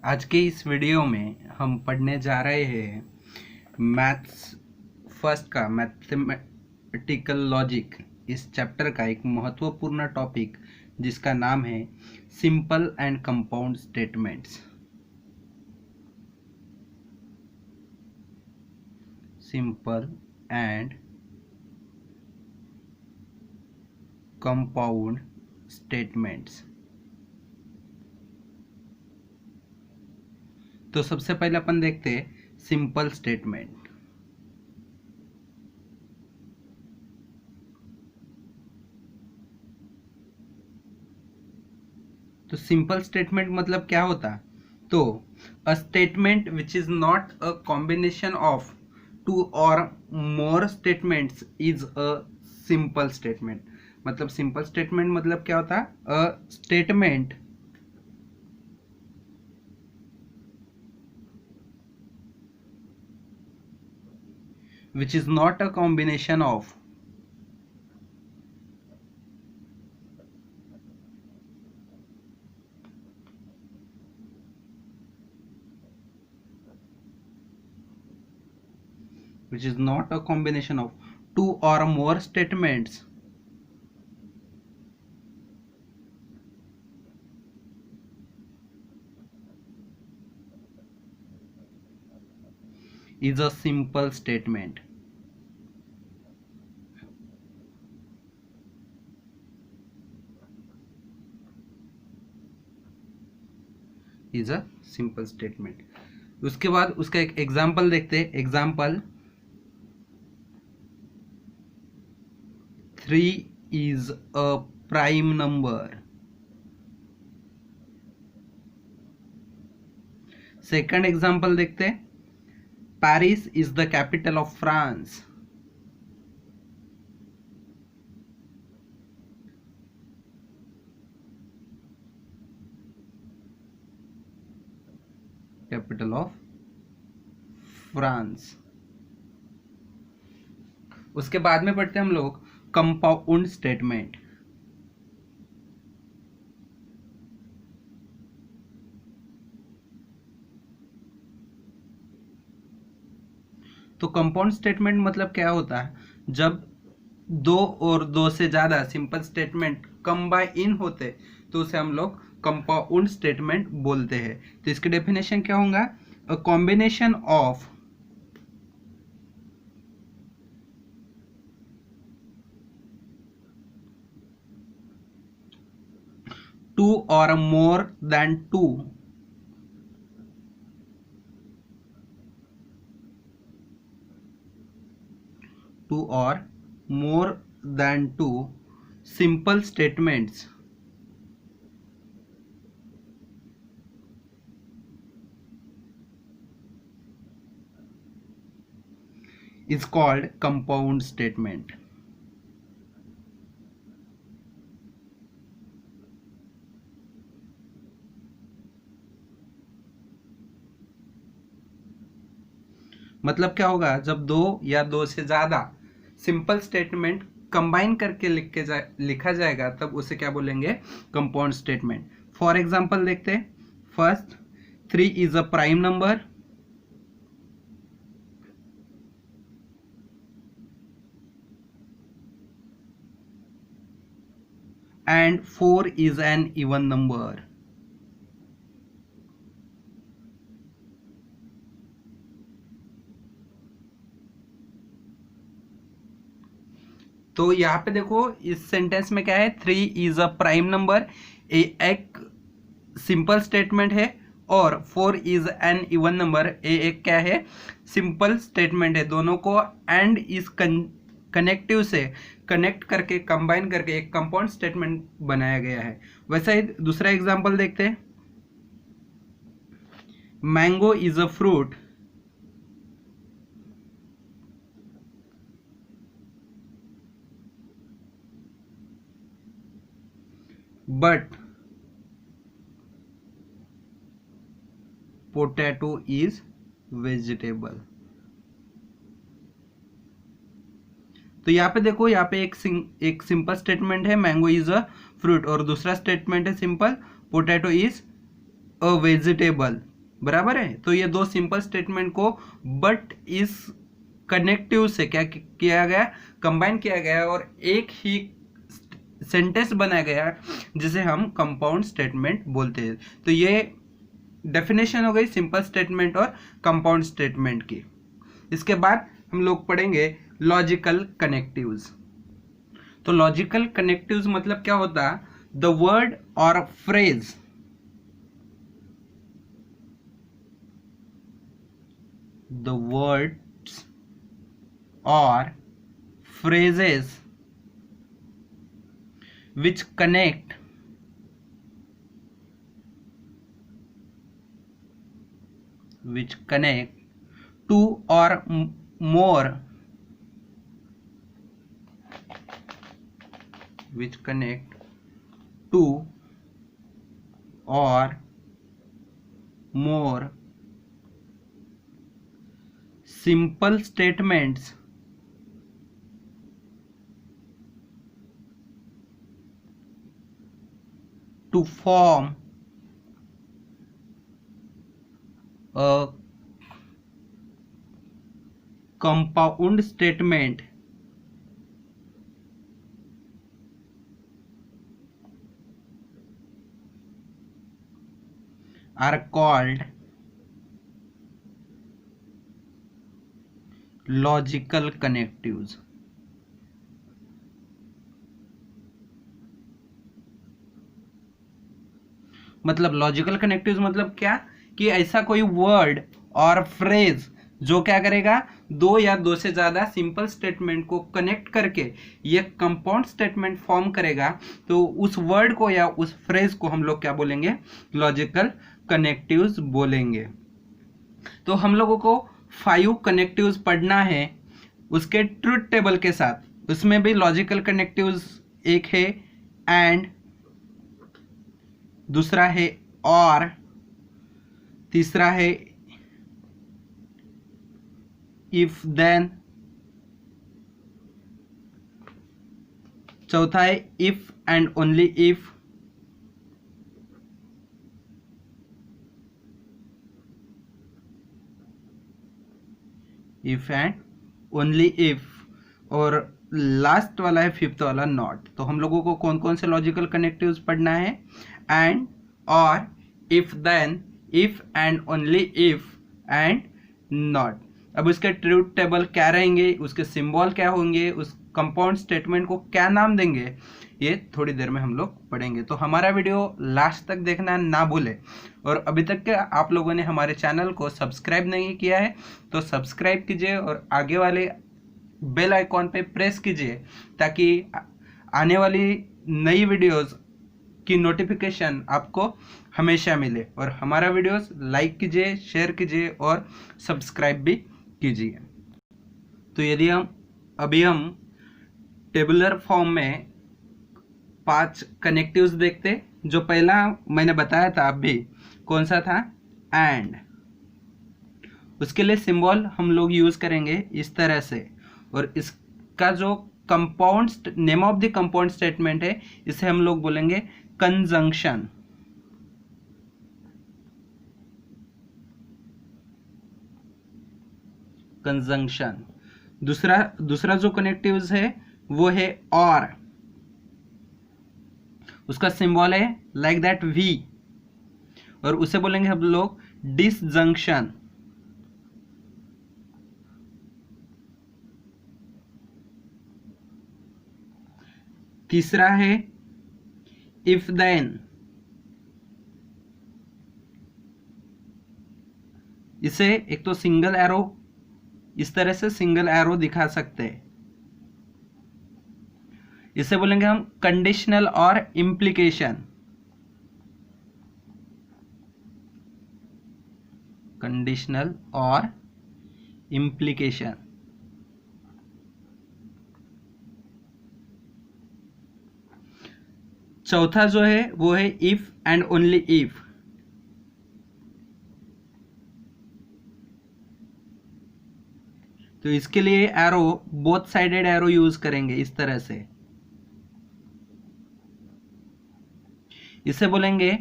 आज के इस वीडियो में हम पढ़ने जा रहे हैं मैथ्स फर्स्ट का मैथमेटिकल लॉजिक। इस चैप्टर का एक महत्वपूर्ण टॉपिक जिसका नाम है simple and compound statements. Simple and compound statements. तो सबसे पहले अपन देखते हैं सिंपल स्टेटमेंट। तो सिंपल स्टेटमेंट मतलब क्या होता है? तो a statement which is not a combination of two और more statements is a simple statement. मतलब सिंपल स्टेटमेंट मतलब क्या होता है? A statement which is not a combination of two or more statements is a simple statement. Is a simple statement. उसके बाद उसका एक एग्जाम्पल देखते हैं। Example 3 is a prime number. Second example देखते हैं। Paris is the capital of France. Capital of France. उसके बाद में पढ़ते हैं हम लोग कंपाउंड स्टेटमेंट। तो कंपाउंड स्टेटमेंट मतलब क्या होता है? जब दो और दो से ज्यादा सिंपल स्टेटमेंट कंबाइन होते तो उसे हम लोग कंपाउंड स्टेटमेंट बोलते हैं। तो इसकी डेफिनेशन क्या होगा? अ कॉम्बिनेशन ऑफ टू और more than two or more than two simple statements is called compound statement. मतलब क्या होगा? जब दो या दो से ज्यादा सिंपल स्टेटमेंट कंबाइन करके लिखा जाएगा तब उसे क्या बोलेंगे? Compound statement. फॉर एग्जांपल देखते हैं। First, 3 is a prime number. and 4 is an even number. तो यहाँ पे देखो इस सेंटेंस में क्या है? 3 इज अ प्राइम नंबर, एक सिंपल स्टेटमेंट है, और 4 इज एन इवन नंबर, एक क्या है? सिंपल स्टेटमेंट है। दोनों को एंड इस कनेक्टिव से कनेक्ट करके कंबाइन करके एक कंपाउंड स्टेटमेंट बनाया गया है। वैसा ही दूसरा एग्जांपल देखते हैं। Mango is a fruit but potato is vegetable. तो यहाँ पे देखो, यहाँ पे एक सिंपल स्टेटमेंट है मैंगो इज अ फ्रूट, और दूसरा स्टेटमेंट है simple potato is a vegetable. बराबर है। तो ये दो सिंपल स्टेटमेंट को बट इस कनेक्टिव से क्या किया गया, कंबाइन किया गया और एक ही सेंटेंस बनाया गया जिसे हम कंपाउंड स्टेटमेंट बोलते हैं। तो ये डेफिनेशन हो गई सिंपल स्टेटमेंट और कंपाउंड स्टेटमेंट की। इसके बाद हम लोग पढ़ेंगे लॉजिकल कनेक्टिव्स। तो लॉजिकल कनेक्टिव्स मतलब क्या होता है, द वर्ड और phrase the words or phrases which connect two or more which connect two or more simple statements to form a compound statement are called logical connectives. मतलब logical connectives मतलब क्या, कि ऐसा कोई वर्ड और phrase जो क्या करेगा, दो या दो से ज्यादा सिंपल स्टेटमेंट को कनेक्ट करके ये कंपाउंड स्टेटमेंट फॉर्म करेगा। तो उस वर्ड को या उस फ्रेज को हम लोग क्या बोलेंगे, लॉजिकल कनेक्टिव्स बोलेंगे। तो हम लोगों को 5 कनेक्टिव्स पढ़ना है उसके ट्रुथ टेबल के साथ। उसमें भी लॉजिकल कनेक्टिव्स एक है एंड, दूसरा है और, तीसरा है इफ देन, चौथा है if and only if, if and only if, और लास्ट वाला है फिफ्थ वाला नॉट। तो हम लोगों को कौन कौन से लॉजिकल कनेक्टिव्स पढ़ना है, and, or, if then, if and only if and not. अब उसके ट्रूथ टेबल क्या रहेंगे, उसके सिंबल क्या होंगे, उस कंपाउंड स्टेटमेंट को क्या नाम देंगे, ये थोड़ी देर में हम लोग पढ़ेंगे। तो हमारा वीडियो लास्ट तक देखना ना भूले। और अभी तक के आप लोगों ने हमारे चैनल को सब्सक्राइब नहीं किया है तो सब्सक्राइब कीजिए और आगे वाले बेल आइकॉन पे प्रेस कीजिए ताकि आने वाली नई वीडियोस की नोटिफिकेशन आपको हमेशा मिले। और हमारा वीडियोस लाइक कीजिए, शेयर कीजिए और सब्सक्राइब भी कीजिए। तो यदि अभी हम टेबुलर फॉर्म में 5 कनेक्टिव्स देखते। जो पहला मैंने बताया था अभी, कौन सा था, एंड। उसके लिए सिंबल हम लोग यूज करेंगे इस तरह से, और इसका जो compound name of the compound statement है इसे हम लोग बोलेंगे कंजंक्शन। कंजंक्शन। दूसरा जो कनेक्टिव्स है वो है और, उसका सिंबल है लाइक दैट वी, और उसे बोलेंगे हम लोग डिसजंक्शन। तीसरा है इफ देन, इसे एक तो सिंगल एरो, इस तरह से सिंगल एरो दिखा सकते हैं, इसे बोलेंगे हम कंडीशनल और इम्प्लीकेशन। कंडीशनल और इम्प्लीकेशन। चौथा जो है वो है इफ एंड ओनली इफ। तो इसके लिए arrow both sided arrow use करेंगे इस तरह से, इसे बोलेंगे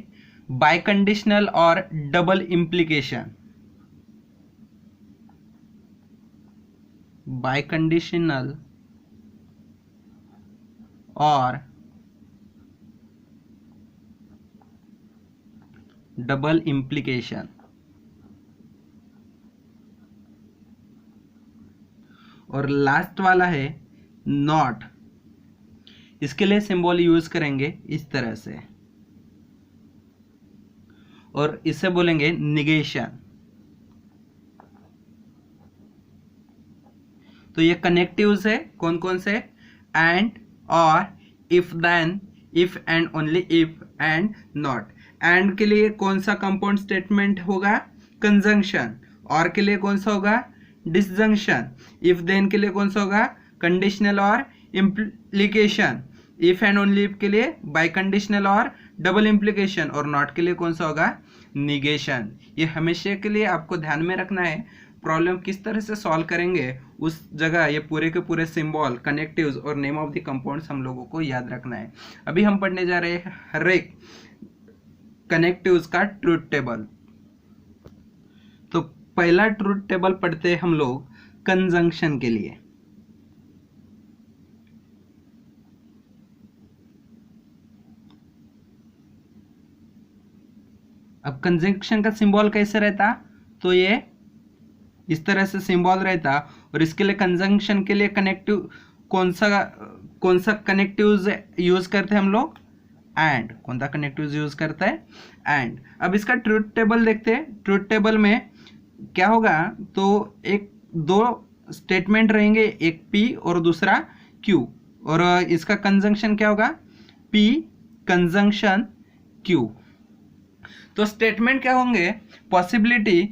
बाइकंडीशनल और डबल इम्प्लीकेशन, बाइकंडीशनल और डबल इम्प्लीकेशन। और लास्ट वाला है नॉट, इसके लिए सिंबल यूज करेंगे इस तरह से, और इसे बोलेंगे निगेशन। तो ये कनेक्टिव्स है, कौन कौन से, and, or, if then, if and only if, and not. And के लिए कौन सा कंपाउंड स्टेटमेंट होगा, कंजंक्शन। और के लिए कौन सा होगा, डिसजंक्शन। इफ देन के लिए कौन सा होगा, कंडीशनल और implication. If and only if के लिए बाइकंडीशनल और डबल इम्प्लीकेशन। और नॉट के लिए कौन सा होगा, निगेशन। ये हमेशा के लिए आपको ध्यान में रखना है। प्रॉब्लम किस तरह से सॉल्व करेंगे उस जगह ये पूरे के पूरे सिंबल, कनेक्टिव्स और नेम ऑफ द कंपाउंड्स हम लोगों को याद रखना है। अभी हम पढ़ने जा रहे हैं हर एक कनेक्टिव्स का ट्रूथ टेबल। तो पहला ट्रूथ टेबल पढ़ते हैं हम लोग कंजंक्शन के लिए। अब कंजंक्शन का सिंबल कैसे रहता, तो ये इस तरह से सिंबल रहता। और इसके लिए कंजंक्शन के लिए कनेक्टिव कौन सा कनेक्टिव्स यूज करते हैं हम लोग, एंड। कौन सा कनेक्टिव्स यूज करता है, एंड। अब इसका ट्रूथ टेबल देखते हैं। ट्रूथ टेबल में क्या होगा, तो एक दो स्टेटमेंट रहेंगे, एक पी और दूसरा क्यू। और इसका कंजंक्शन क्या होगा, पी कंजंक्शन क्यू। तो स्टेटमेंट क्या होंगे, पॉसिबिलिटी,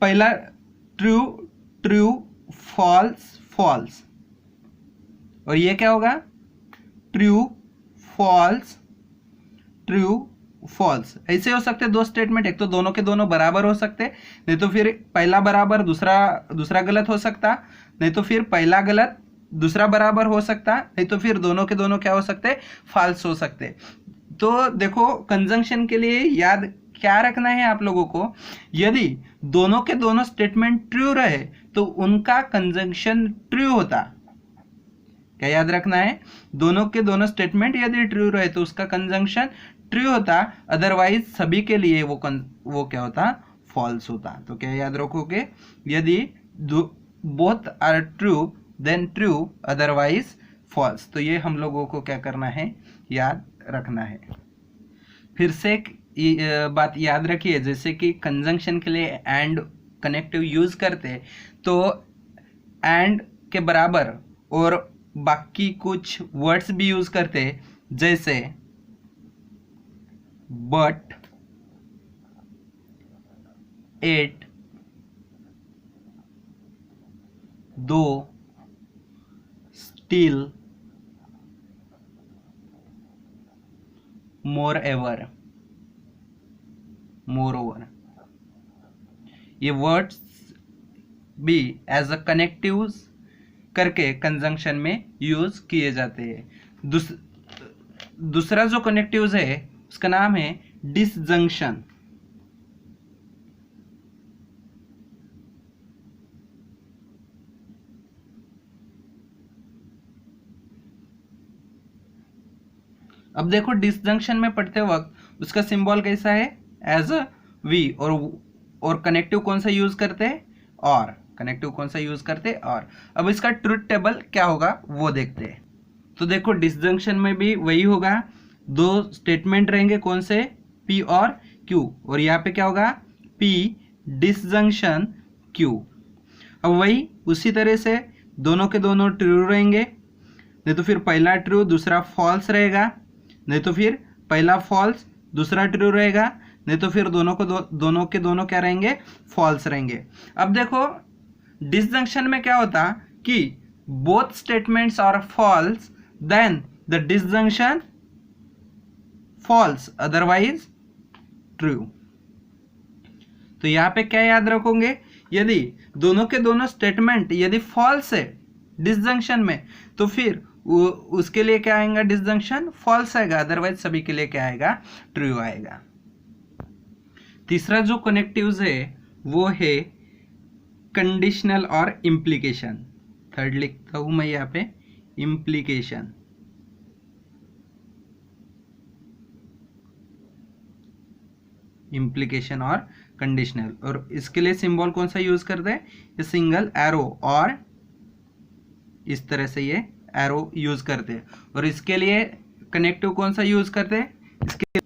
पहला ट्रू ट्रू, फॉल्स फॉल्स। और ये क्या होगा, ट्रू फॉल्स ट्रू फॉल्स। ऐसे हो सकते दो स्टेटमेंट, एक तो दोनों के दोनों बराबर हो सकते, नहीं तो फिर पहला बराबर दूसरा गलत हो सकता, नहीं तो फिर पहला गलत दूसरा बराबर हो सकता, नहीं तो फिर दोनों के दोनों क्या हो सकते, फॉल्स हो सकते। तो देखो कंजंक्शन के लिए याद क्या रखना है आप लोगों को, यदि दोनों के दोनों स्टेटमेंट ट्रू रहे तो उनका कंजंक्शन ट्रू होता। क्या याद रखना है, दोनों के दोनों स्टेटमेंट यदि ट्रू रहे तो उसका कंजंक्शन ट्रू होता, अदरवाइज सभी के लिए वो क्या होता, फॉल्स होता। तो क्या याद रखोगे, यदि both are true then true, otherwise false. तो ये हम लोगों को क्या करना है, याद रखना है। फिर से एक बात याद रखिए, जैसे कि कंजंक्शन के लिए एंड कनेक्टिव यूज करते तो एंड के बराबर और बाकी कुछ वर्ड्स भी यूज करते, जैसे बट, एट, दो, स्टिल, मोर एवर, मोर ओवर। ये वर्ड्स भी एज अ कनेक्टिव्स करके कंजंक्शन में यूज किए जाते हैं। दूसरा जो कनेक्टिव्स है उसका नाम है डिसजंक्शन। अब देखो डिसजंक्शन में पढ़ते वक्त उसका सिंबल कैसा है, एज अ वी। और कनेक्टिव कौन सा यूज करते हैं, और। कनेक्टिव कौन सा यूज करते, और। अब इसका ट्रूथ टेबल क्या होगा वो देखते हैं। तो देखो डिसजंक्शन में भी वही होगा, दो स्टेटमेंट रहेंगे, कौन से, पी और क्यू। और यहाँ पे क्या होगा, पी डिसजंक्शन क्यू। अब वही उसी तरह से दोनों के दोनों ट्रू रहेंगे, नहीं तो फिर पहला ट्रू दूसरा फॉल्स रहेगा, नहीं तो फिर पहला फॉल्स दूसरा ट्रू रहेगा, नहीं तो फिर दोनों के दोनों क्या रहेंगे, फॉल्स रहेंगे। अब देखो डिसजंक्शन में क्या होता कि both statements are false then the disjunction false, otherwise true. तो यहां पे क्या याद रखोगे, यदि दोनों के दोनों स्टेटमेंट यदि फॉल्स है डिसजंक्शन में, तो फिर उसके लिए क्या आएगा डिसजंक्शन, फॉल्स आएगा, अदरवाइज सभी के लिए क्या आएगा, ट्रू आएगा। तीसरा जो कनेक्टिव्स है वो है कंडीशनल और इम्प्लीकेशन। थर्ड लिखता हूं मैं यहाँ पे इम्प्लीकेशन। इम्प्लीकेशन और कंडीशनल, और इसके लिए सिंबल कौन सा यूज करते हैं, ये सिंगल एरो और इस तरह से ये एरो यूज करते हैं। और इसके लिए कनेक्टिव कौन सा यूज करते हैं, इसके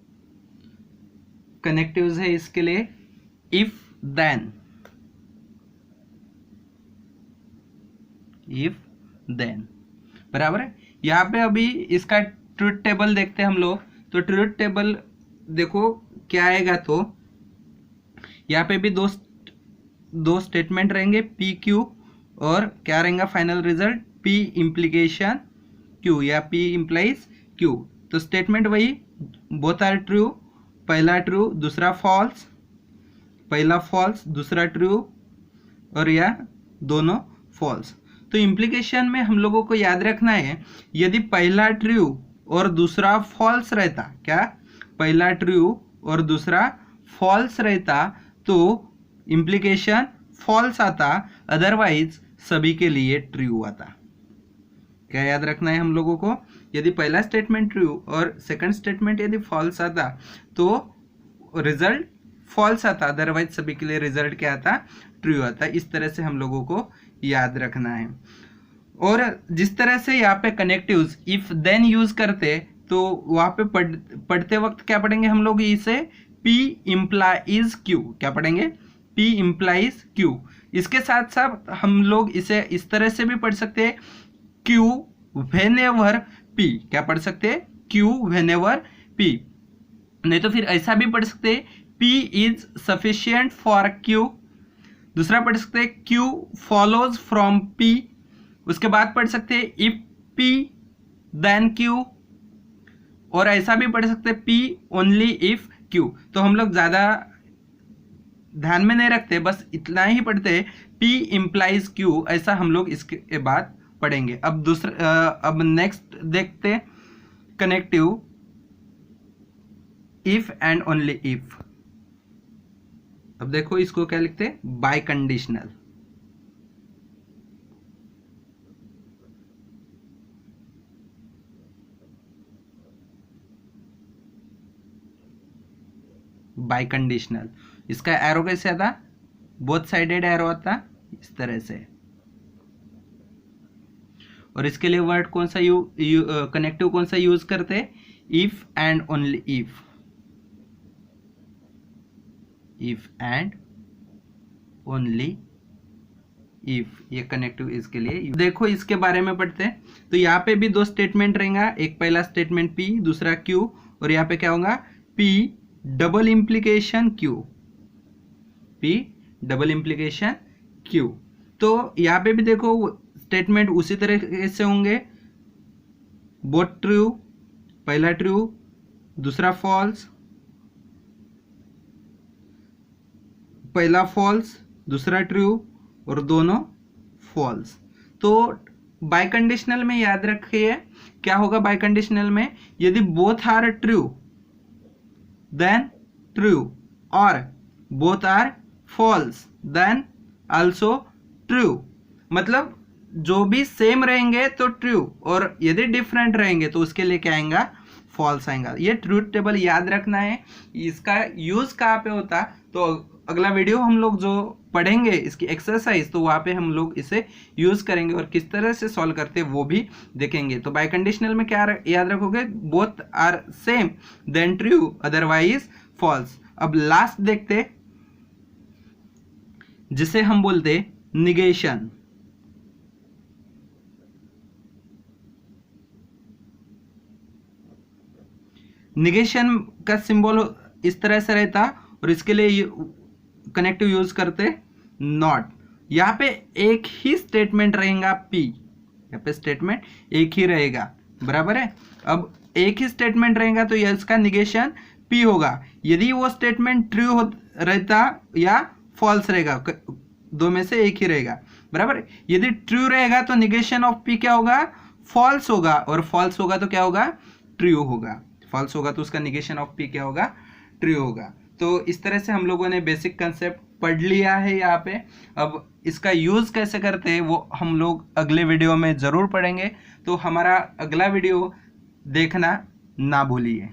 कनेक्टिव्स है इसके लिए इफ देन, इफ देन, बराबर है। यहाँ पे अभी इसका ट्रुथ टेबल देखते हैं हम लोग। तो ट्रुथ टेबल देखो क्या आएगा, तो यहाँ पे भी दो स्टेटमेंट रहेंगे पी क्यू, और क्या रहेगा final result P implication Q या पी इम्प्लाइज क्यू। तो स्टेटमेंट वही, बोथ आर ट्रू, पहला ट्रू दूसरा फॉल्स, पहला फॉल्स दूसरा ट्रू, और या दोनों फॉल्स। तो इम्प्लीकेशन में हम लोगों को याद रखना है, यदि पहला ट्रू और दूसरा फॉल्स रहता, क्या पहला ट्रू और दूसरा फॉल्स रहता तो इम्प्लीकेशन फॉल्स आता, अदरवाइज सभी के लिए ट्रू आता। क्या याद रखना है हम लोगों को, यदि पहला स्टेटमेंट ट्रू और सेकंड स्टेटमेंट यदि फॉल्स आता तो रिजल्ट फॉल्स आता, अदरवाइज सभी के लिए रिजल्ट क्या आता, ट्रू आता। इस तरह से हम लोगों को याद रखना है। और जिस तरह से यहाँ पे कनेक्टिव्स इफ देन यूज करते, तो वहां पे पढ़ते वक्त क्या पढ़ेंगे हम लोग, इसे P इम्प्लाइज Q, क्या पढ़ेंगे, P इम्प्लाइज Q। इसके साथ साथ हम लोग इसे इस तरह से भी पढ़ सकते हैं Q व्हेनेवर P, क्या पढ़ सकते हैं, Q व्हेनेवर P। नहीं तो फिर ऐसा भी पढ़ सकते हैं P is sufficient for Q। दूसरा पढ़ सकते हैं Q फॉलोज फ्रॉम P। उसके बाद पढ़ सकते हैं इफ P देन Q, और ऐसा भी पढ़ सकते हैं P ओनली इफ Q। तो हम लोग ज्यादा ध्यान में नहीं रखते, बस इतना ही पढ़ते हैं P इम्प्लाइज Q, ऐसा हम लोग इसके बाद पढ़ेंगे। अब नेक्स्ट देखते connective if and only if. अब देखो इसको क्या लिखते हैं, बाय कंडीशनल। बाय कंडीशनल, इसका एरो कैसे आता, बोथ साइडेड एरो आता इस तरह से। और इसके लिए वर्ड कौन सा कनेक्टिव कौन सा यूज करते, if and only if, if and only if, ये कनेक्टिव इसके लिए। देखो इसके बारे में पढ़ते हैं। तो यहाँ पे भी दो स्टेटमेंट रहेगा, एक पहला स्टेटमेंट P दूसरा Q, और यहाँ पे क्या होगा P double implication Q, P double implication Q। तो यहाँ पे भी देखो स्टेटमेंट उसी तरह से होंगे, बोथ ट्रू, पहला ट्रू दूसरा फॉल्स, पहला फॉल्स दूसरा ट्रू और दोनों फॉल्स। तो बाय कंडीशनल में याद रखिए क्या होगा, बाय कंडीशनल में यदि both are true then true, और both are false then also true. मतलब जो भी सेम रहेंगे तो ट्रू, और यदि डिफरेंट रहेंगे तो उसके लिए क्या आएगा, फॉल्स आएगा। ये ट्रूथ टेबल याद रखना है। इसका यूज कहाँ पे होता, तो अगला वीडियो हम लोग जो पढ़ेंगे इसकी एक्सरसाइज, तो वहाँ पे हम लोग इसे यूज करेंगे और किस तरह से सॉल्व करते हैं वो भी देखेंगे। तो बाय कंडीशनल में क्या याद रखोगे, both are same then true otherwise false. अब लास्ट देखते जिसे हम बोलते निगेशन। निगेशन का सिंबल इस तरह से रहता, और इसके लिए कनेक्टिव यूज करते नॉट। यहाँ पे एक ही स्टेटमेंट रहेगा P, यहाँ पे स्टेटमेंट एक ही रहेगा, बराबर है। अब एक ही स्टेटमेंट रहेगा तो इसका निगेशन P होगा। यदि वो स्टेटमेंट ट्रू रहता या फॉल्स रहेगा, दो में से एक ही रहेगा, बराबर। यदि ट्रू रहेगा तो निगेशन ऑफ P क्या होगा, फॉल्स होगा, और फॉल्स होगा तो क्या होगा, ट्रू होगा। फॉल्स होगा तो उसका निगेशन ऑफ पी क्या होगा, ट्रू होगा। तो इस तरह से हम लोगों ने बेसिक कंसेप्ट पढ़ लिया है यहाँ पे। अब इसका यूज़ कैसे करते हैं वो हम लोग अगले वीडियो में ज़रूर पढ़ेंगे, तो हमारा अगला वीडियो देखना ना भूलिए।